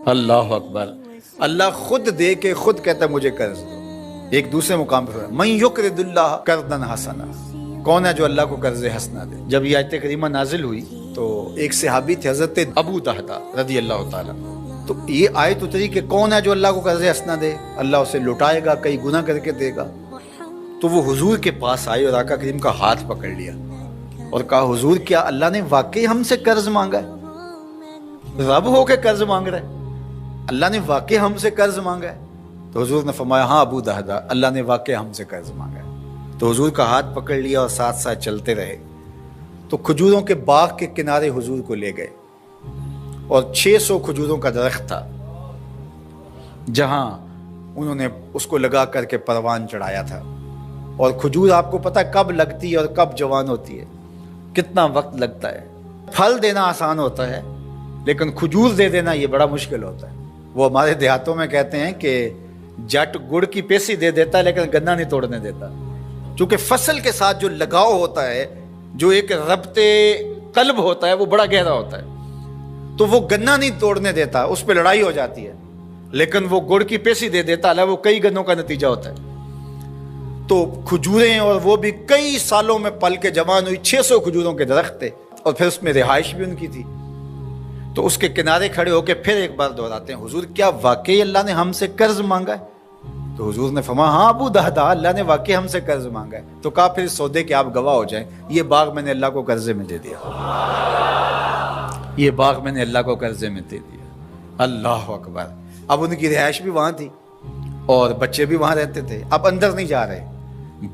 اللہ اکبر. اللہ خود دے کے خود کہتا ہے مجھے قرض دو. ایک دوسرے مقام پر من یقرض اللہ قرضا حسنا، کون ہے جو اللہ کو قرض حسنا دے؟ جب یہ آیت کریمہ نازل ہوئی تو ایک صحابی تھے حضرت ابو دہدا رضی اللہ تعالیٰ، تو یہ آیت اتری کہ کون ہے جو اللہ کو قرض حسنا دے، اللہ اسے لوٹائے گا، کئی گناہ کر کے دے گا. تو وہ حضور کے پاس آئے اور آقا کریم کا ہاتھ پکڑ لیا اور کہا حضور کیا اللہ نے واقعی ہم سے قرض مانگا ہے؟ رب ہو کے قرض مانگ رہا ہے، اللہ نے واقعی ہم سے قرض مانگا ہے؟ تو حضور نے فرمایا ہاں ابو دہدا، اللہ نے واقعی ہم سے قرض مانگا ہے. تو حضور کا ہاتھ پکڑ لیا اور ساتھ ساتھ چلتے رہے. تو کھجوروں کے باغ کے کنارے حضور کو لے گئے اور 600 کھجوروں کا درخت تھا جہاں انہوں نے اس کو لگا کر کے پروان چڑھایا تھا. اور کھجور آپ کو پتہ کب لگتی ہے اور کب جوان ہوتی ہے، کتنا وقت لگتا ہے. پھل دینا آسان ہوتا ہے لیکن کھجور دے دینا یہ بڑا مشکل ہوتا ہے. وہ ہمارے دیہاتوں میں کہتے ہیں کہ جٹ گڑ کی پیسی دے دیتا ہے لیکن گنا نہیں توڑنے دیتا، چونکہ فصل کے ساتھ جو لگاؤ ہوتا ہے، جو ایک ربط قلب ہوتا ہے، وہ بڑا گہرا ہوتا ہے. تو وہ گنا نہیں توڑنے دیتا، اس پہ لڑائی ہو جاتی ہے، لیکن وہ گڑ کی پیسی دے دیتا ہے، وہ کئی گنوں کا نتیجہ ہوتا ہے. تو کھجوریں، اور وہ بھی کئی سالوں میں پل کے جوان ہوئی، 600 کھجوروں کے درخت تھے اور پھر اس میں رہائش بھی ان کی تھی. تو اس کے کنارے کھڑے ہو کے پھر ایک بار دہراتے ہیں حضور کیا واقعی اللہ نے ہم سے قرض مانگا ہے؟ تو حضور نے فرمایا ہاں ابو دہدا، اللہ نے واقعی ہم سے قرض مانگا ہے. تو کہا پھر سودے کے آپ گواہ ہو جائیں، یہ باغ میں نے اللہ کو قرضے میں دے دیا، یہ باغ میں نے اللہ کو قرضے میں دے دیا. اللہ اکبر. اب ان کی رہائش بھی وہاں تھی اور بچے بھی وہاں رہتے تھے. اب اندر نہیں جا رہے،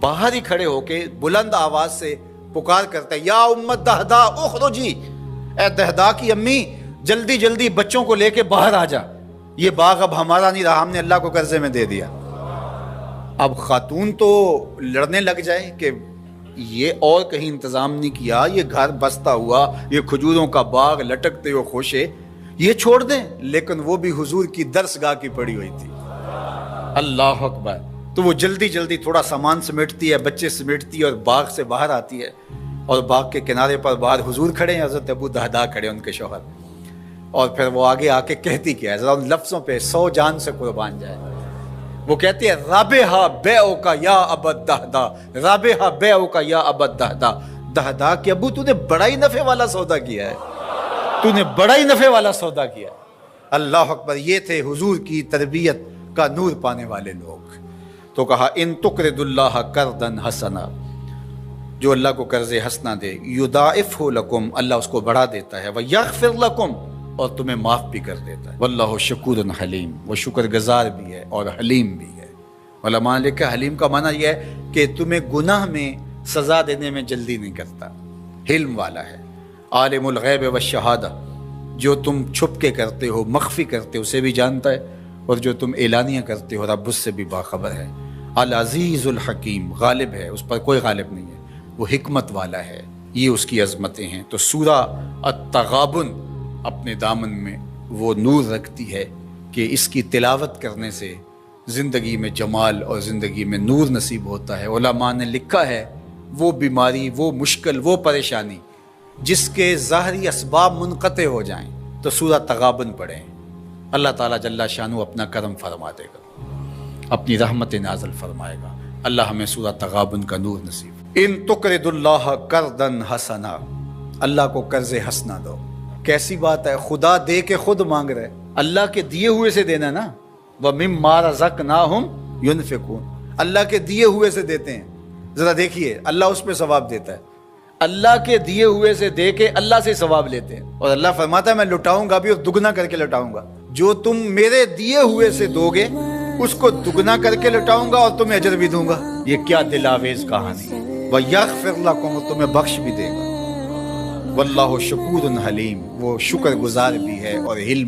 باہر ہی کھڑے ہو کے بلند آواز سے پکار کرتے یا امت دہدا اخرجی، اے دہدا کی امی جلدی جلدی بچوں کو لے کے باہر آ جا، یہ باغ اب ہمارا نہیں رہا، ہم نے اللہ کو قرضے میں دے دیا. اب خاتون تو لڑنے لگ جائے کہ یہ اور کہیں انتظام نہیں کیا، یہ گھر بستا ہوا، یہ کھجوروں کا باغ لٹکتے ہوئے خوشے، یہ چھوڑ دیں. لیکن وہ بھی حضور کی درسگاہ کی پڑی ہوئی تھی. اللہ اکبر. تو وہ جلدی جلدی تھوڑا سامان سمیٹتی ہے، بچے سمیٹتی ہے اور باغ سے باہر آتی ہے. اور باغ کے کنارے پر باہر حضور کھڑے ہیں، حضرت ابو دہدا کھڑے ان کے شوہر. اور پھر وہ آگے آ کے کہتی کیا ہے، ذرا ان لفظوں پہ 100 جان سے قربان جائے. وہ کہتی ہے رابحہ بیعک یا ابا دہدا، رابحہ بیعک یا ابا دہدا. دہدا کہ ابو تو نے بڑا ہی نفع والا سودا کیا ہے، تو نے بڑا ہی نفع والا سودا کیا. اللہ اکبر. یہ تھے حضور کی تربیت کا نور پانے والے لوگ. تو کہا ان تقرض اللہ قرضا حسنا، جو اللہ کو قرض حسنا دے، یضاعفہ لکم، اللہ اس کو بڑھا دیتا ہے، ویغفر لکم، اور تمہیں معاف بھی کر دیتا ہے. واللہ شکور حلیم، وہ شکر گزار بھی ہے اور حلیم بھی ہے. علماء نے لکھا حلیم کا معنی یہ ہے کہ تمہیں گناہ میں سزا دینے میں جلدی نہیں کرتا، حلم والا ہے. عالم الغیب والشہادہ، جو تم چھپ کے کرتے ہو، مخفی کرتے ہو، اسے بھی جانتا ہے، اور جو تم اعلانیہ کرتے ہو رب اس سے بھی باخبر ہے. العزیز الحکیم، غالب ہے، اس پر کوئی غالب نہیں ہے، وہ حکمت والا ہے. یہ اس کی عظمتیں ہیں. تو سورہ التغابن اپنے دامن میں وہ نور رکھتی ہے کہ اس کی تلاوت کرنے سے زندگی میں جمال اور زندگی میں نور نصیب ہوتا ہے. علماء نے لکھا ہے وہ بیماری، وہ مشکل، وہ پریشانی جس کے ظاہری اسباب منقطع ہو جائیں تو سورہ تغابن پڑھیں، اللہ تعالیٰ جل شانہ اپنا کرم فرما دے گا، اپنی رحمت نازل فرمائے گا. اللہ ہمیں سورہ تغابن کا نور نصیب. ان تقرض اللہ قرضا حسنا، اللہ کو قرض حسنا دو. کیسی بات ہے، خدا دے کے خود مانگ رہے، اللہ کے دیے ہوئے سے دینا نا. وَمِمَّا رَزَقْنَاهُمْ يُنْفِقُونَ، اللہ کے دیے ہوئے سے دیتے ہیں. ذرا دیکھیے اللہ اس پہ ثواب دیتا ہے، اللہ کے دیے ہوئے سے دے کے اللہ سے ثواب لیتے ہیں. اور اللہ فرماتا ہے میں لٹاؤں گا بھی اور دگنا کر کے لٹاؤں گا. جو تم میرے دیے ہوئے سے دو گے اس کو دگنا کر کے لٹاؤں گا اور تمہیں اجر بھی دوں گا. یہ کیا دل آویز کہانی. وَيَغْفِرْ لَكُمْ، تمہیں بخش بھی دے گا. واللہ شکور حلیم، وہ شکر گزار بھی ہے اور علم